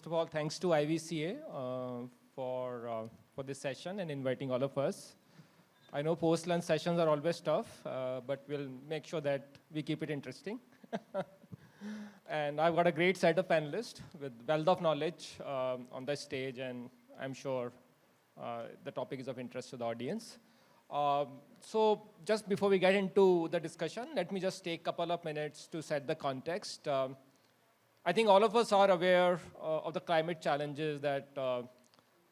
of all, thanks to IVCA for this session and inviting all of us. I know post-lunch sessions are always tough, but we'll make sure that we keep it interesting. And I've got a great set of panelists with wealth of knowledge on the stage, and I'm sure the topic is of interest to the audience. So just before we get into the discussion, let me just take a couple of minutes to set the context. I think all of us are aware of the climate challenges that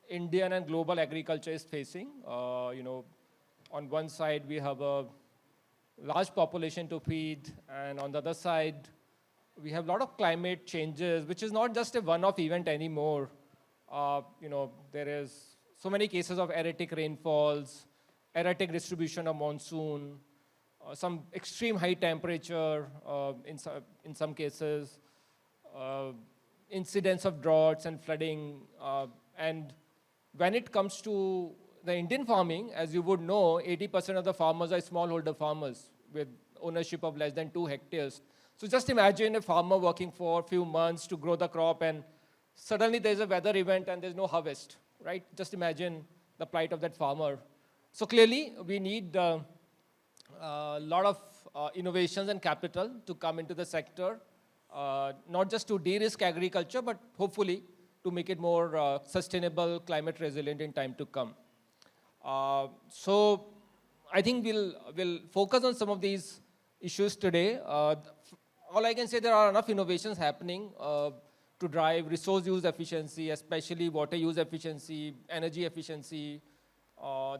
Indian and global agriculture is facing. On one side, we have a large population to feed, and on the other side, we have a lot of climate changes, which is not just a one-off event anymore. There is so many cases of erratic rainfalls, erratic distribution of monsoon, some extreme high temperature in some cases, incidents of droughts and flooding. And when it comes to the Indian farming, as you would know, 80% of the farmers are smallholder farmers with ownership of less than 2 hectares. So just imagine a farmer working for a few months to grow the crop, and suddenly there's a weather event and there's no harvest, right? Just imagine the plight of that farmer. So clearly, we need a lot of innovations and capital to come into the sector, not just to de-risk agriculture, but hopefully to make it more sustainable, climate resilient in time to come. So I think we'll focus on some of these issues today. All I can say, there are enough innovations happening to drive resource use efficiency, especially water use efficiency, energy efficiency.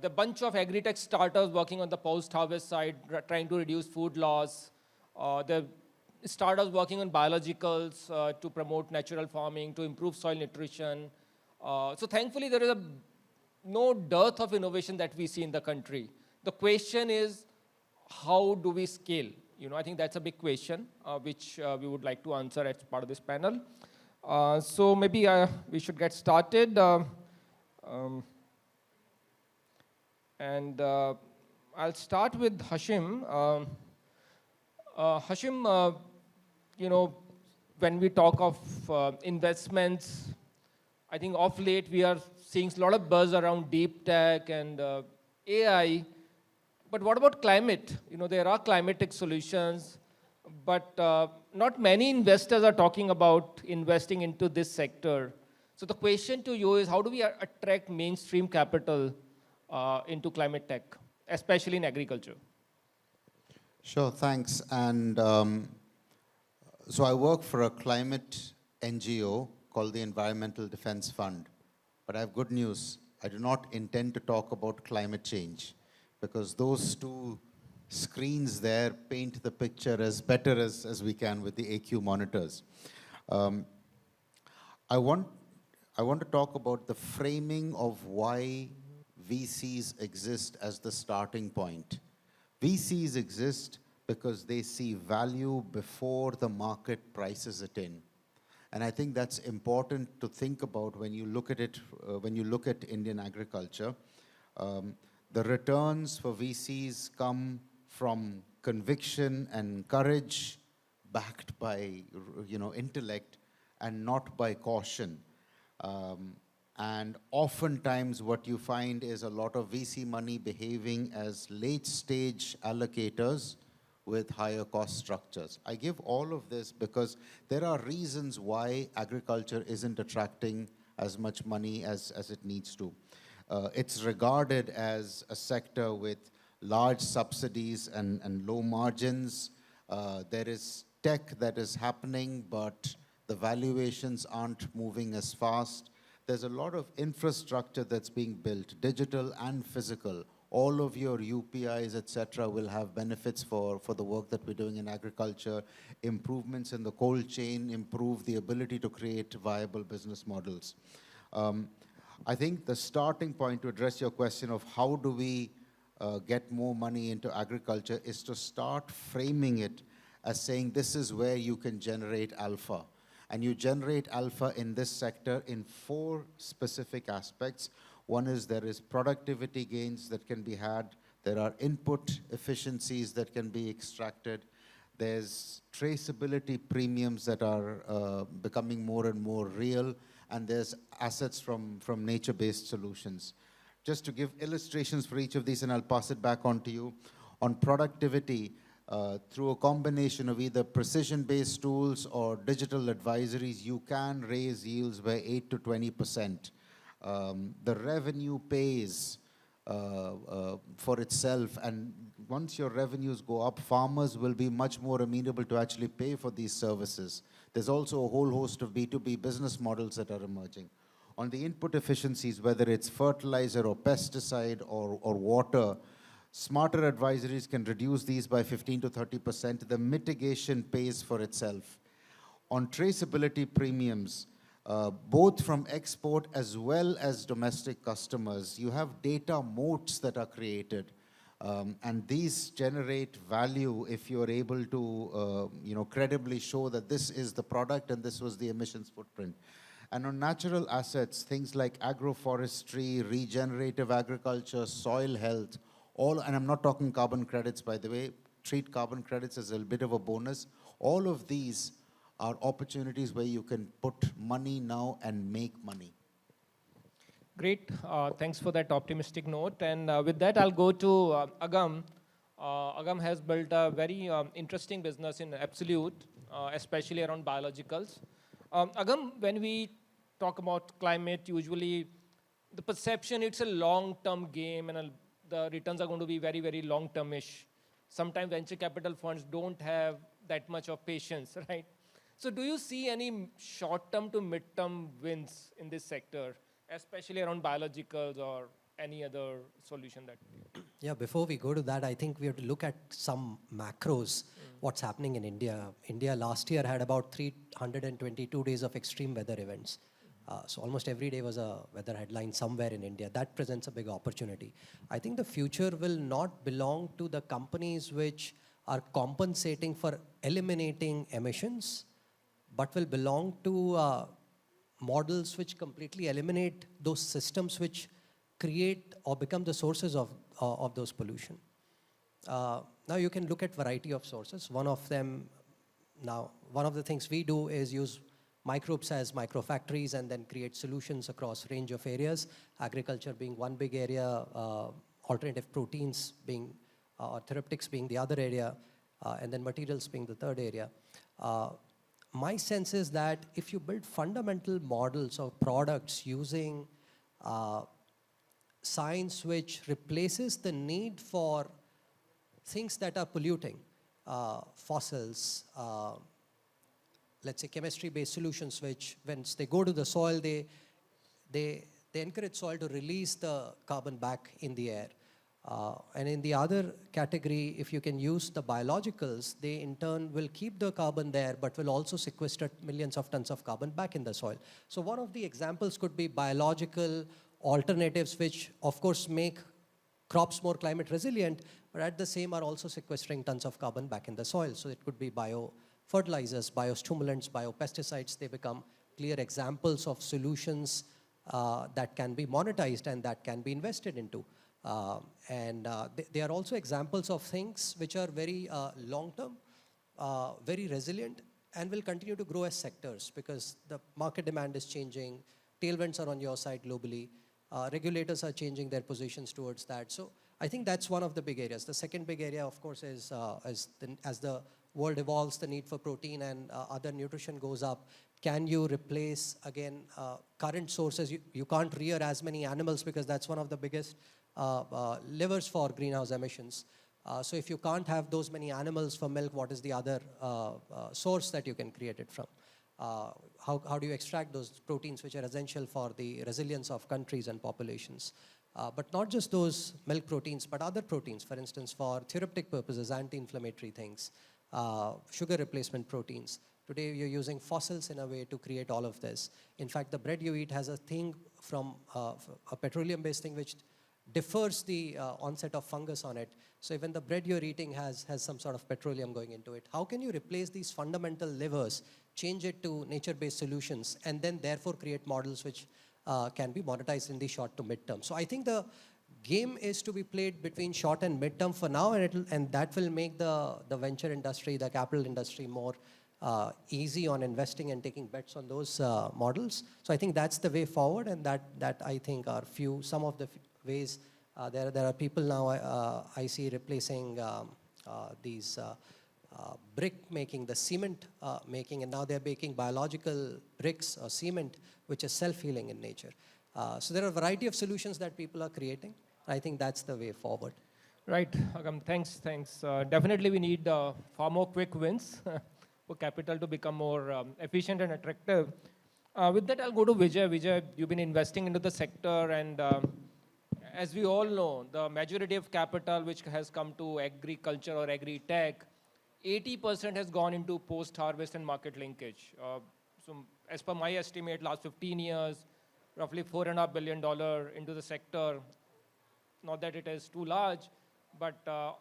The bunch of AgriTech startups working on the post-harvest side, trying to reduce food loss. The startups working on biologicals to promote natural farming, to improve soil nutrition. So thankfully, there is no dearth of innovation that we see in the country. The question is, how do we scale? I think that's a big question, which we would like to answer as part of this panel. So maybe we should get started. And I'll start with Hashim. Hashim, when we talk of investments, I think of late we are seeing a lot of buzz around deep tech and AI. But what about climate? There are climatic solutions, but not many investors are talking about investing into this sector. So the question to you is, how do we attract mainstream capital into climate tech, especially in agriculture? Sure, thanks. And so I work for a climate NGO called the Environmental Defense Fund. But I have good news. I do not intend to talk about climate change, because those two screens there paint the picture as better as we can with the AQ monitors. I want to talk about the framing of why VCs exist as the starting point. VCs exist because they see value before the market prices it in. And I think that's important to think about when you look at it, when you look at Indian agriculture. The returns for VCs come from conviction and courage, backed by intellect, and not by caution. And oftentimes what you find is a lot of VC money behaving as late-stage allocators with higher cost structures. I give all of this because there are reasons why agriculture isn't attracting as much money as it needs to. It's regarded as a sector with large subsidies and low margins. There is tech that is happening, but the valuations aren't moving as fast. There's a lot of infrastructure that's being built, digital and physical. All of your UPIs, et cetera, will have benefits for the work that we're doing in agriculture. Improvements in the cold chain improve the ability to create viable business models. I think the starting point to address your question of how do we get more money into agriculture is to start framing it as saying this is where you can generate alpha. And you generate alpha in this sector in 4 specific aspects. One is there is productivity gains that can be had. There are input efficiencies that can be extracted. There's traceability premiums that are becoming more and more real. and there's assets from nature-based solutions. Just to give illustrations for each of these, and I'll pass it back on to you. On productivity, through a combination of either precision-based tools or digital advisories, you can raise yields by 8 to 20%. The revenue pays for itself, and once your revenues go up, farmers will be much more amenable to actually pay for these services. There's also a whole host of B2B business models that are emerging. On the input efficiencies, whether it's fertilizer or pesticide or water, smarter advisories can reduce these by 15 to 30%. The mitigation pays for itself. On traceability premiums, both from export as well as domestic customers, you have data moats that are created. And these generate value if you're able to credibly show that this is the product and this was the emissions footprint. And on natural assets, things like agroforestry, regenerative agriculture, soil health, and I'm not talking carbon credits, by the way, treat carbon credits as a bit of a bonus. All of these are opportunities where you can put money now and make money. Great. Thanks for that optimistic note. And with that, I'll go to Agam. Agam has built a very interesting business in absolute, especially around biologicals. Agam, when we talk about climate, usually the perception it's a long-term game and the returns are going to be very, very long-term-ish. Sometimes venture capital funds don't have that much of patience, right? So do you see any short-term to mid-term wins in this sector, especially around biologicals or any other solution that? Yeah, before we go to that, I think we have to look at some macros, what's happening in India. India last year had about 322 days of extreme weather events. So almost every day was a weather headline somewhere in India. That presents a big opportunity. I think the future will not belong to the companies which are compensating for eliminating emissions, but will belong to models which completely eliminate those systems which create or become the sources of those pollution. Now you can look at variety of sources. One of the things we do is use microbes as microfactories and then create solutions across range of areas. Agriculture being one big area, alternative proteins being, or therapeutics being the other area, and then materials being the third area. My sense is that if you build fundamental models of products using science which replaces the need for things that are polluting, fossils, let's say chemistry-based solutions which, once they go to the soil, they encourage soil to release the carbon back in the air. And in the other category, if you can use the biologicals, they in turn will keep the carbon there, but will also sequester millions of tons of carbon back in the soil. So one of the examples could be biological alternatives, which of course make crops more climate resilient, but at the same are also sequestering tons of carbon back in the soil. So it could be biofertilizers, biostimulants, biopesticides. They become clear examples of solutions that can be monetized and that can be invested into. They are also examples of things which are very long-term, very resilient, and will continue to grow as sectors because the market demand is changing, tailwinds are on your side globally, regulators are changing their positions towards that. So I think that's one of the big areas. The second big area, of course, is as the world evolves, the need for protein and other nutrition goes up. Can you replace, again, current sources? You can't rear as many animals because that's one of the biggest levers for greenhouse emissions. So if you can't have those many animals for milk, what is the other source that you can create it from? How do you extract those proteins which are essential for the resilience of countries and populations? But not just those milk proteins, but other proteins, for instance, for therapeutic purposes, anti-inflammatory things, sugar replacement proteins. Today, you're using fossils in a way to create all of this. In fact, the bread you eat has a thing from a petroleum-based thing which defers the onset of fungus on it. So even the bread you're eating has some sort of petroleum going into it. How can you replace these fundamental levers, change it to nature-based solutions, and then therefore create models which can be monetized in the short to mid-term? So I think the game is to be played between short and mid-term for now, and that will make the venture industry, the capital industry more easy on investing and taking bets on those models. So I think that's the way forward, and that I think are some of the ways. There are people now I see replacing these brick making, the cement making, and now they're making biological bricks or cement, which is self-healing in nature. So there are a variety of solutions that people are creating. I think that's the way forward. Right, thanks. Definitely we need far more quick wins for capital to become more efficient and attractive. With that, I'll go to Vijay. Vijay, you've been investing into the sector, and as we all know, the majority of capital which has come to agriculture or Agri Tech, 80% has gone into post-harvest and market linkage. So as per my estimate, last 15 years, roughly $4.5 billion into the sector. Not that it is too large, but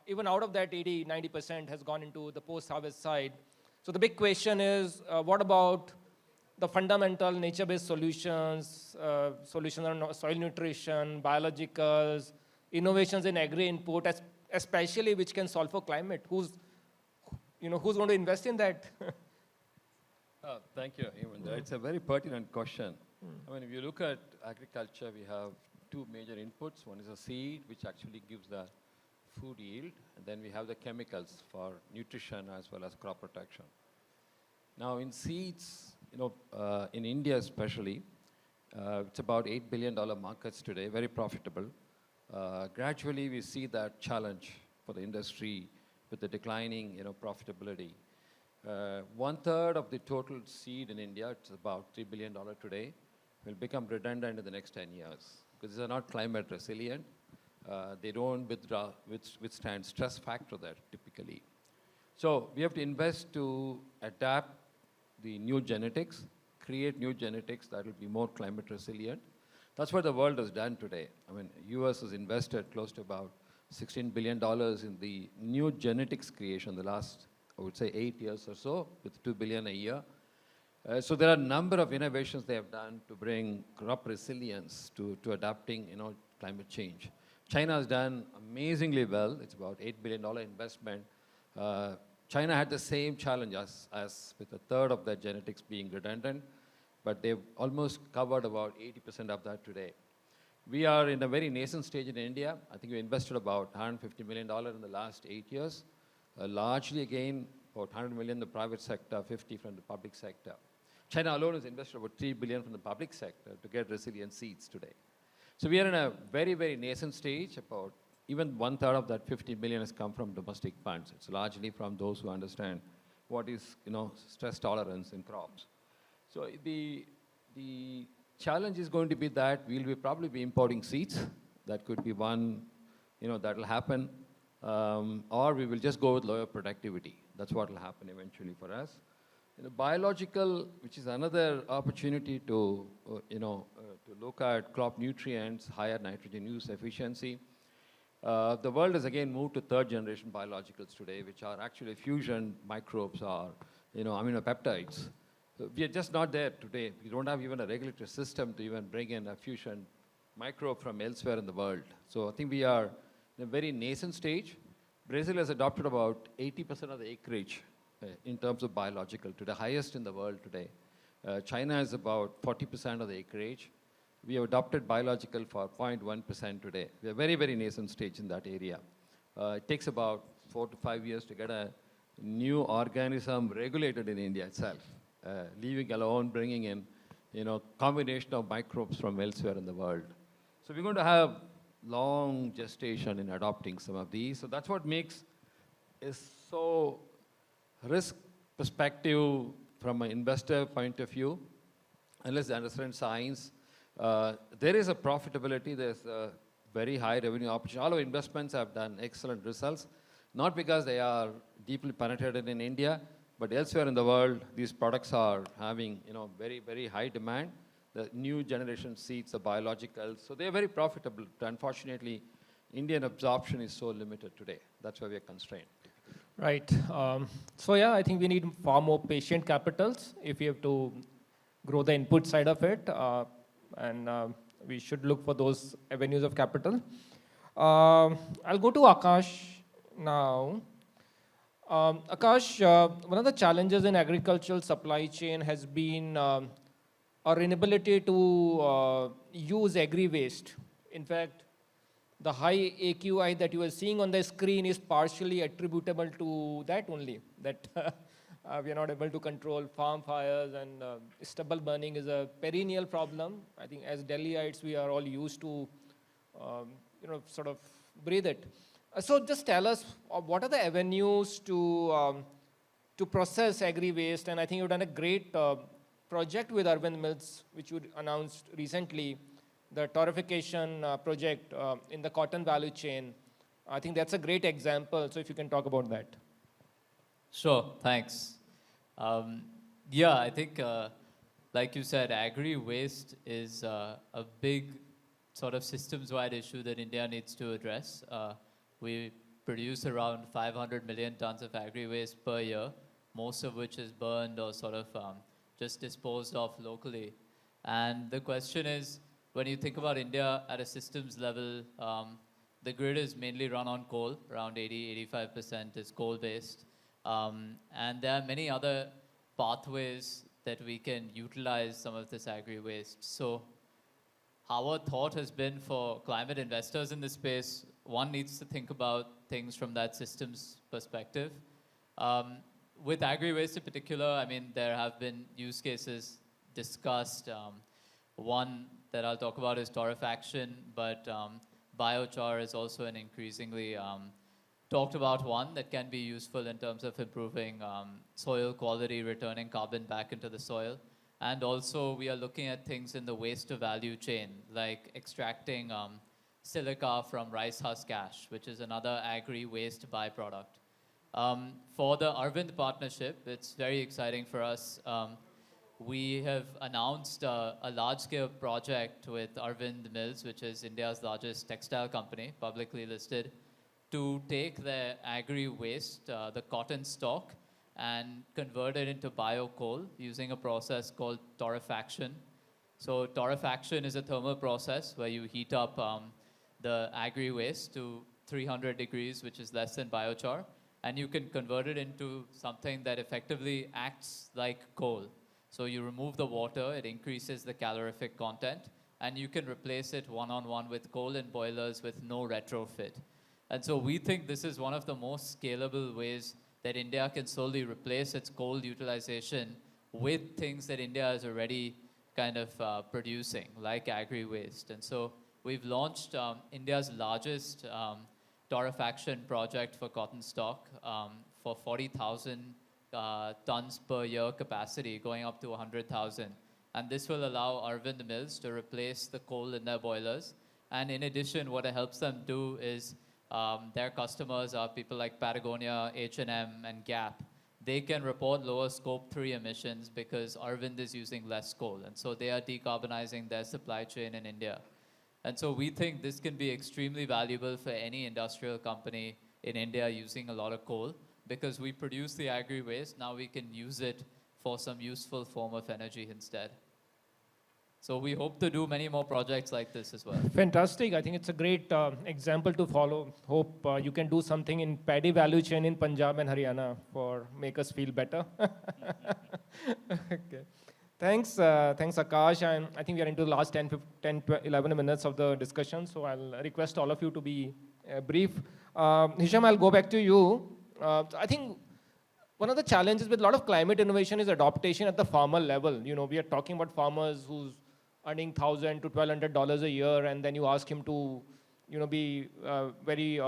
even out of that, 80-90% has gone into the post-harvest side. So the big question is, what about the fundamental nature-based solutions, solutions on soil nutrition, biologicals, innovations in agri-input, especially which can solve for climate? Who's going to invest in that? Thank you, Eamon. It's a very pertinent question. I mean, if you look at agriculture, we have two major inputs. One is a seed, which actually gives the food yield, and then we have the chemicals for nutrition as well as crop protection. Now, in seeds, in India especially, it's about $8 billion markets today, very profitable. Gradually, we see that challenge for the industry with the declining, profitability. 1/3 of the total seed in India, it's about $3 billion today, will become redundant in the next 10 years because these are not climate resilient. They don't withstand stress factor there typically. So we have to invest to adapt the new genetics, create new genetics that will be more climate resilient. That's what the world has done today. I mean, US has invested close to about $16 billion in the new genetics creation the last, I would say, 8 years or so, with $2 billion a year. So there are a number of innovations they have done to bring crop resilience to adapting, climate change. China has done amazingly well. It's about $8 billion investment. China had the same challenge as with 1/3 of their genetics being redundant, but they've almost covered about 80% of that today. We are in a very nascent stage in India. I think we invested about $150 million in the last 8 years. Largely, again, about $100 million in the private sector, 50 from the public sector. China alone has invested about $3 billion from the public sector to get resilient seeds today. So we are in a very, very nascent stage. About even 1/3 of that $50 million has come from domestic funds. It's largely from those who understand what is, stress tolerance in crops. So the challenge is going to be that we'll probably be importing seeds. That could be one, that will happen. Or we will just go with lower productivity. That's what will happen eventually for us. Biological, which is another opportunity to, to look at crop nutrients, higher nitrogen use efficiency. The world has again moved to 3rd-generation biologicals today, which are actually fusion microbes or, aminopeptides. We are just not there today. We don't have even a regulatory system to even bring in a fusion microbe from elsewhere in the world. So I think we are in a very nascent stage. Brazil has adopted about 80% of the acreage in terms of biological, to the highest in the world today. China is about 40% of the acreage. We have adopted biological for 0.1% today. We are very, very nascent stage in that area. It takes about 4 to 5 years to get a new organism regulated in India itself, leaving alone bringing in, combination of microbes from elsewhere in the world. So we're going to have long gestation in adopting some of these. So that's what makes is so risk perspective from an investor point of view, unless they understand science. There is a profitability, there's a very high revenue opportunity. All our investments have done excellent results, not because they are deeply penetrated in India, but elsewhere in the world, these products are having, very, very high demand. The new generation seeds are biological, so they're very profitable. Unfortunately, Indian absorption is so limited today. That's why we are constrained. Right. So yeah, I think we need far more patient capitals if we have to grow the input side of it. And we should look for those avenues of capital. I'll go to Akash now. Akash, one of the challenges in agricultural supply chain has been our inability to use agri-waste. In fact, the high AQI that you are seeing on the screen is partially attributable to that only, that we are not able to control farm fires, and stubble burning is a perennial problem. I think as Delhiites, we are all used to, sort of breathe it. So just tell us, what are the avenues to process agri-waste? And I think you've done a great project with Arvind Mills, which you announced recently, the torrefication project in the cotton value chain. I think that's a great example. So if you can talk about that. Sure, thanks. Yeah, I think, like you said, agri-waste is a big sort of systems-wide issue that India needs to address. We produce around 500 million tons of agri-waste per year, most of which is burned or sort of just disposed of locally. And the question is, when you think about India at a systems level, the grid is mainly run on coal, around 80–85% is coal-based. And there are many other pathways that we can utilize some of this agri-waste. So our thought has been for climate investors in this space, one needs to think about things from that systems perspective. With agri-waste in particular, I mean, there have been use cases discussed. One that I'll talk about is torrefaction, but biochar is also an increasingly talked about one that can be useful in terms of improving soil quality, returning carbon back into the soil. And also we are looking at things in the waste to value chain, like extracting silica from rice husk ash, which is another agri-waste byproduct. For the Arvind partnership, it's very exciting for us. We have announced a large-scale project with Arvind Mills, which is India's largest textile company, publicly listed, to take their agri-waste, the cotton stalk, and convert it into bio-coal using a process called torrefaction. So torrefaction is a thermal process where you heat up the agri-waste to 300 degrees, which is less than biochar, and you can convert it into something that effectively acts like coal. So you remove the water, it increases the calorific content, and you can replace it one-on-one with coal in boilers with no retrofit. And so we think this is one of the most scalable ways that India can slowly replace its coal utilization with things that India is already kind of producing, like agri-waste. And so we've launched India's largest torrefaction project for cotton stock for 40,000 tons per year capacity, going up to 100,000. And this will allow Arvind Mills to replace the coal in their boilers. And in addition, what it helps them do is their customers are people like Patagonia, H&M, and Gap. They can report lower scope 3 emissions because Arvind is using less coal. And so they are decarbonizing their supply chain in India. And so we think this can be extremely valuable for any industrial company in India using a lot of coal, because we produce the agri-waste, now we can use it for some useful form of energy instead. So we hope to do many more projects like this as well. Fantastic. I think it's a great example to follow. Hope you can do something in paddy value chain in Punjab and Haryana for make us feel better. Okay. Thanks, Akash. And I think we are into the last 10, 11 minutes of the discussion, so I'll request all of you to be brief. Hisham, I'll go back to you. I think one of the challenges with a lot of climate innovation is adaptation at the farmer level. You know, we are talking about farmers who's earning $1,000 to $1,200 a year, and then you ask him to, be very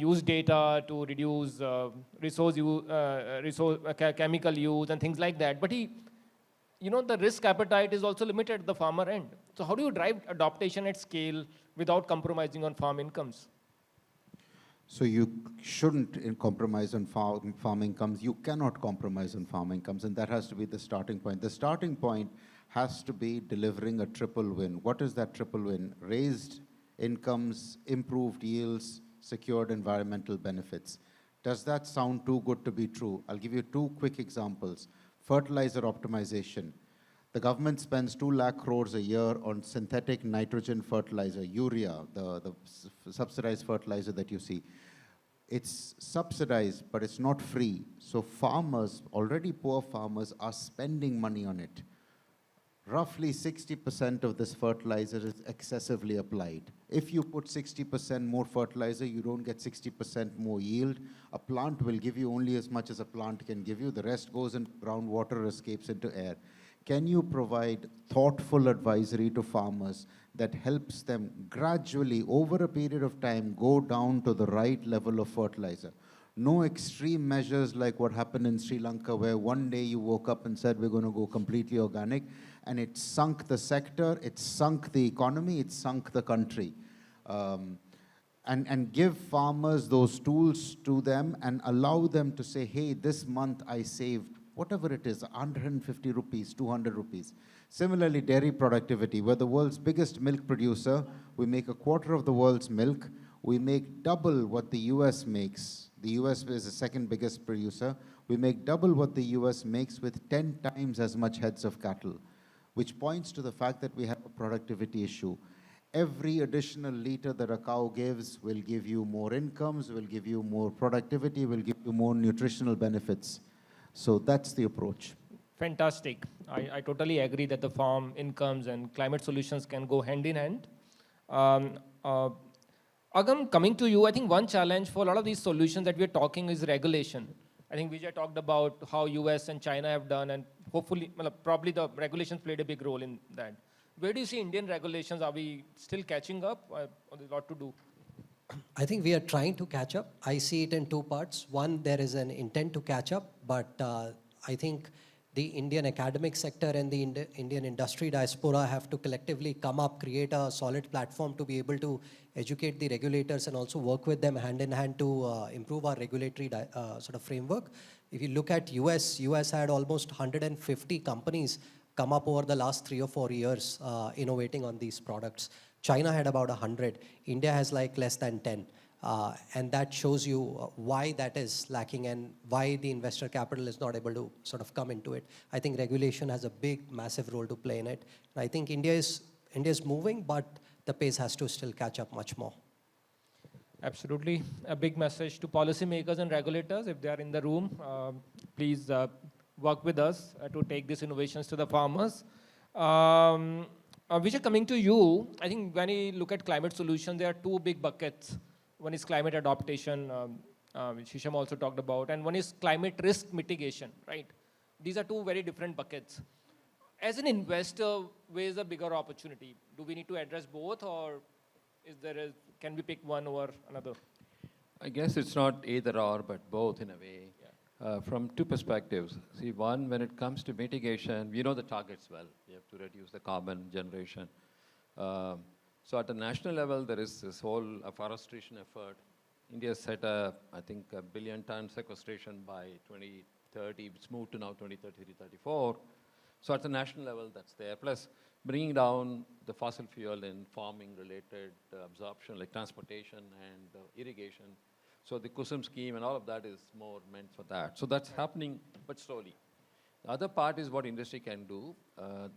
use data to reduce chemical use and things like that. But the risk appetite is also limited at the farmer end. So how do you drive adaptation at scale without compromising on farm incomes? So you shouldn't compromise on farm incomes. You cannot compromise on farm incomes, and that has to be the starting point. The starting point has to be delivering a triple win. What is that triple win? Raised incomes, improved yields, secured environmental benefits. Does that sound too good to be true? I'll give you two quick examples. Fertilizer optimization. The government spends 2 lakh crores a year on synthetic nitrogen fertilizer, urea, the subsidized fertilizer that you see. It's subsidized, but it's not free. So farmers, already poor farmers, are spending money on it. Roughly 60% of this fertilizer is excessively applied. If you put 60% more fertilizer, you don't get 60% more yield. A plant will give you only as much as a plant can give you. The rest goes in groundwater, escapes into air. Can you provide thoughtful advisory to farmers that helps them gradually, over a period of time, go down to the right level of fertilizer? No extreme measures like what happened in Sri Lanka, where one day you woke up and said, we're going to go completely organic, and it sunk the sector, it sunk the economy, it sunk the country. And give farmers those tools to them and allow them to say, hey, this month I saved whatever it is, 150 rupees, 200 rupees. Similarly, dairy productivity. We're the world's biggest milk producer. We make a quarter of the world's milk. We make double what the US makes. The US is the second biggest producer. We make double what the US makes with 10 times as much heads of cattle, which points to the fact that we have a productivity issue. Every additional liter that a cow gives will give you more incomes, will give you more productivity, will give you more nutritional benefits. So that's the approach. Fantastic. I totally agree that the farm incomes and climate solutions can go hand in hand. Agam, coming to you, I think one challenge for a lot of these solutions that we're talking is regulation. I think Vijay talked about how US and China have done, and hopefully, well, probably the regulations played a big role in that. Where do you see Indian regulations? Are we still catching up, or there's a lot to do? I think we are trying to catch up. I see it in two parts. One, there is an intent to catch up, but I think the Indian academic sector and the Indian industry diaspora have to collectively come up, create a solid platform to be able to educate the regulators and also work with them hand in hand to improve our regulatory sort of framework. If you look at US had almost 150 companies come up over the last 3 or 4 years innovating on these products. China had about 100. India has like less than 10. And that shows you why that is lacking and why the investor capital is not able to sort of come into it. I think regulation has a big, massive role to play in it. And I think India is moving, but the pace has to still catch up much more. Absolutely. A big message to policymakers and regulators, if they are in the room, please work with us to take these innovations to the farmers. Vijay, coming to you, I think when you look at climate solutions, there are two big buckets. One is climate adaptation, which Hisham also talked about, and one is climate risk mitigation, right? These are two very different buckets. As an investor, where is the bigger opportunity? Do we need to address both, or can we pick one over another? I guess it's not either or, but both in a way. Yeah. From two perspectives. See, one, when it comes to mitigation, we know the targets well. We have to reduce the carbon generation. So at the national level, there is this whole afforestation effort. India set I think, 1 billion ton sequestration by 2030. It's moved to now 2033, 34. So at the national level, that's there. Plus, bringing down the fossil fuel in farming-related absorption, like transportation and irrigation. So the KUSUM scheme and all of that is more meant for that. So that's happening, but slowly. The other part is what industry can do.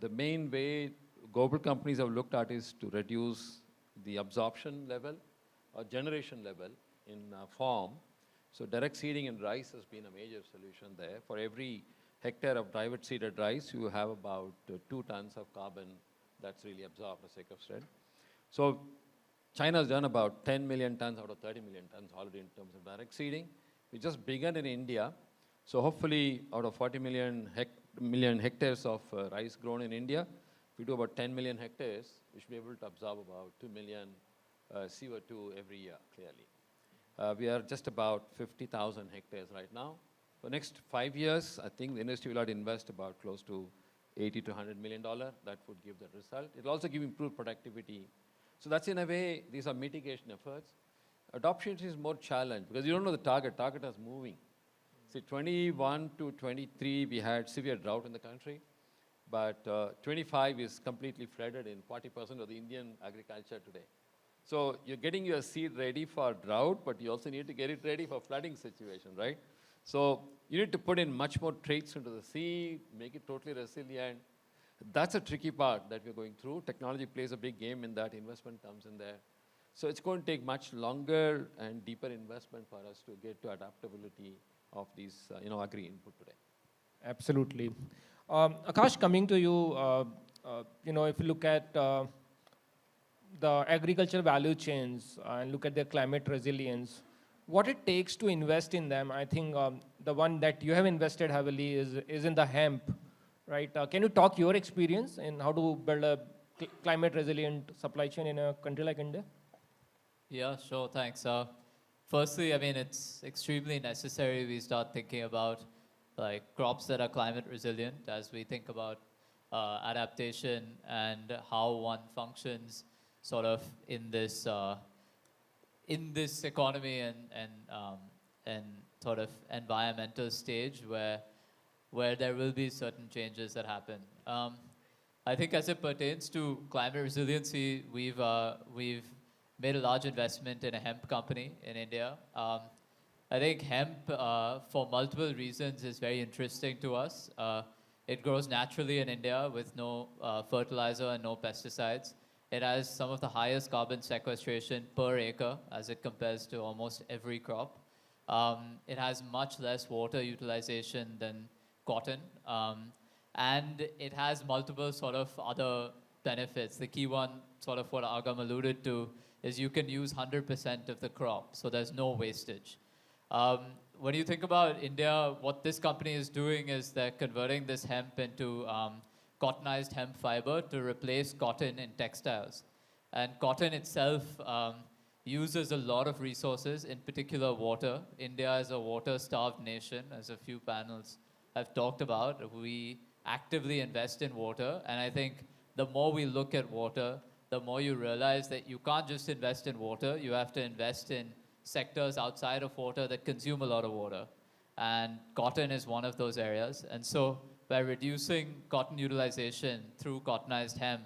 The main way global companies have looked at is to reduce the absorption level or generation level in farm. So direct seeding in rice has been a major solution there. For every hectare of direct seeded rice, you have about 2 tons of carbon that's really absorbed or sequestered. So China has done about 10 million tons out of 30 million tons already in terms of direct seeding. We just begun in India. So hopefully out of 40 million hectares of rice grown in India, if we do about 10 million hectares, we should be able to absorb about 2 million CO2 every year, clearly. We are just about 50,000 hectares right now. For the next 5 years, I think the industry will have to invest about close to $80 to $100 million. That would give the result. It will also give improved productivity. So that's in a way, these are mitigation efforts. Adoption is more challenge because you don't know the target. Target is moving. See, 21 to 23, we had severe drought in the country. But 25 is completely flooded in 40% of the Indian agriculture today. So you're getting your seed ready for drought, but you also need to get it ready for flooding situation, right? So you need to put in much more traits into the seed, make it totally resilient. That's a tricky part that we're going through. Technology plays a big game in that. Investment comes in there. So it's going to take much longer and deeper investment for us to get to adaptability of these, agri input today. Absolutely. Akash, coming to you, if you look at the agriculture value chains and look at their climate resilience, what it takes to invest in them, I think the one that you have invested heavily is in the hemp, right? Can you talk your experience in how to build a climate resilient supply chain in a country like India? Yeah, sure, thanks. Firstly, I mean, it's extremely necessary we start thinking about like crops that are climate resilient as we think about adaptation and how one functions sort of in this economy and sort of environmental stage where there will be certain changes that happen. I think as it pertains to climate resiliency, we've made a large investment in a hemp company in India. I think hemp, for multiple reasons, is very interesting to us. It grows naturally in India with no fertilizer and no pesticides. It has some of the highest carbon sequestration per acre as it compares to almost every crop. It has much less water utilization than cotton. And it has multiple sort of other benefits. The key one, sort of what Agam alluded to, is you can use 100% of the crop, so there's no wastage. When you think about India, what this company is doing is they're converting this hemp into cottonized hemp fiber to replace cotton in textiles. And cotton itself uses a lot of resources, in particular water. India is a water-starved nation, as a few panels have talked about. We actively invest in water, and I think the more we look at water, the more you realize that you can't just invest in water, you have to invest in sectors outside of water that consume a lot of water. And cotton is one of those areas. And so by reducing cotton utilization through cottonized hemp,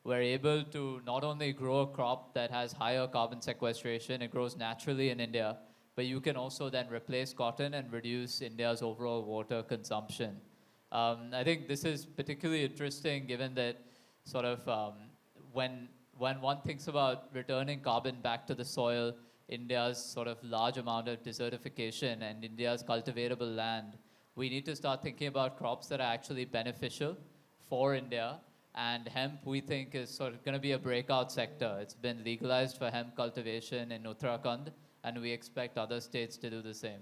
we're able to not only grow a crop that has higher carbon sequestration, it grows naturally in India, but you can also then replace cotton and reduce India's overall water consumption. I think this is particularly interesting given that sort of when one thinks about returning carbon back to the soil, India's sort of large amount of desertification and India's cultivatable land, we need to start thinking about crops that are actually beneficial for India. And hemp, we think, is sort of going to be a breakout sector. It's been legalized for hemp cultivation in Uttarakhand, and we expect other states to do the same.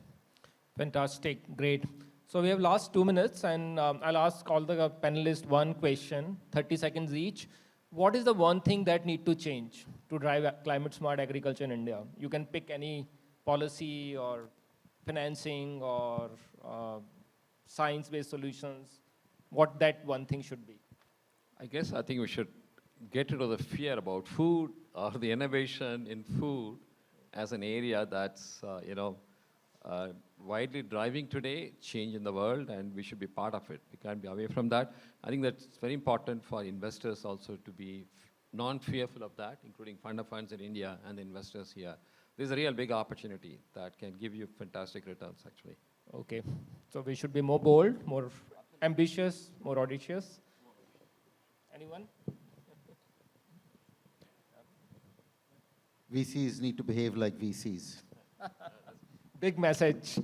Fantastic, great. So we have last 2 minutes, and I'll ask all the panelists one question, 30 seconds each. What is the one thing that need to change to drive climate smart agriculture in India? You can pick any policy or financing or science-based solutions, what that one thing should be. I think we should get rid of the fear about food or the innovation in food as an area that's, widely driving today, change in the world, and we should be part of it. We can't be away from that. I think that's very important for investors also to be non-fearful of that, including fund of funds in India and the investors here. There's a real big opportunity that can give you fantastic returns, actually. Okay, so we should be more bold, more ambitious, more audacious. Anyone? VCs need to behave like VCs. Big message.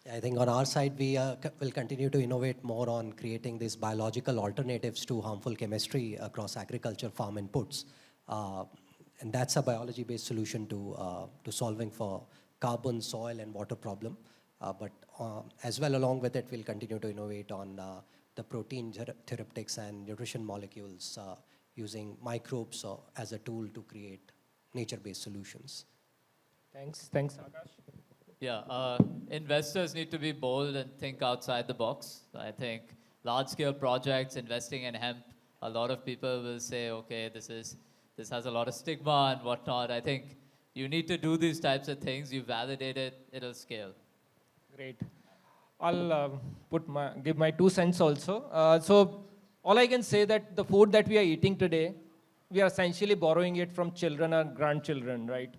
I think on our side, we will continue to innovate more on creating these biological alternatives to harmful chemistry across agriculture farm inputs. And that's a biology-based solution to solving for carbon, soil, and water problem. But as well along with it, we'll continue to innovate on the protein therapeutics and nutrition molecules using microbes as a tool to create nature-based solutions. Thanks, Akash. Yeah, investors need to be bold and think outside the box. I think large-scale projects, investing in hemp, a lot of people will say, okay, this has a lot of stigma and whatnot. I think you need to do these types of things. You validate it, it'll scale. Great. I'll give my 2 cents also. So all I can say that the food that we are eating today, we are essentially borrowing it from children and grandchildren, right?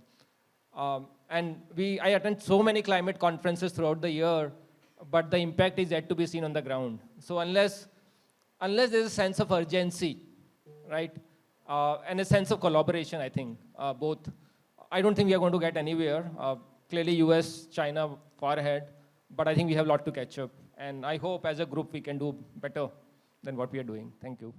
And I attend so many climate conferences throughout the year, but the impact is yet to be seen on the ground. So unless there's a sense of urgency, right? and a sense of collaboration, I think. Both, I don't think we are going to get anywhere. Clearly, US, China, far ahead, but I think we have a lot to catch up. And I hope as a group we can do better than what we are doing. Thank you.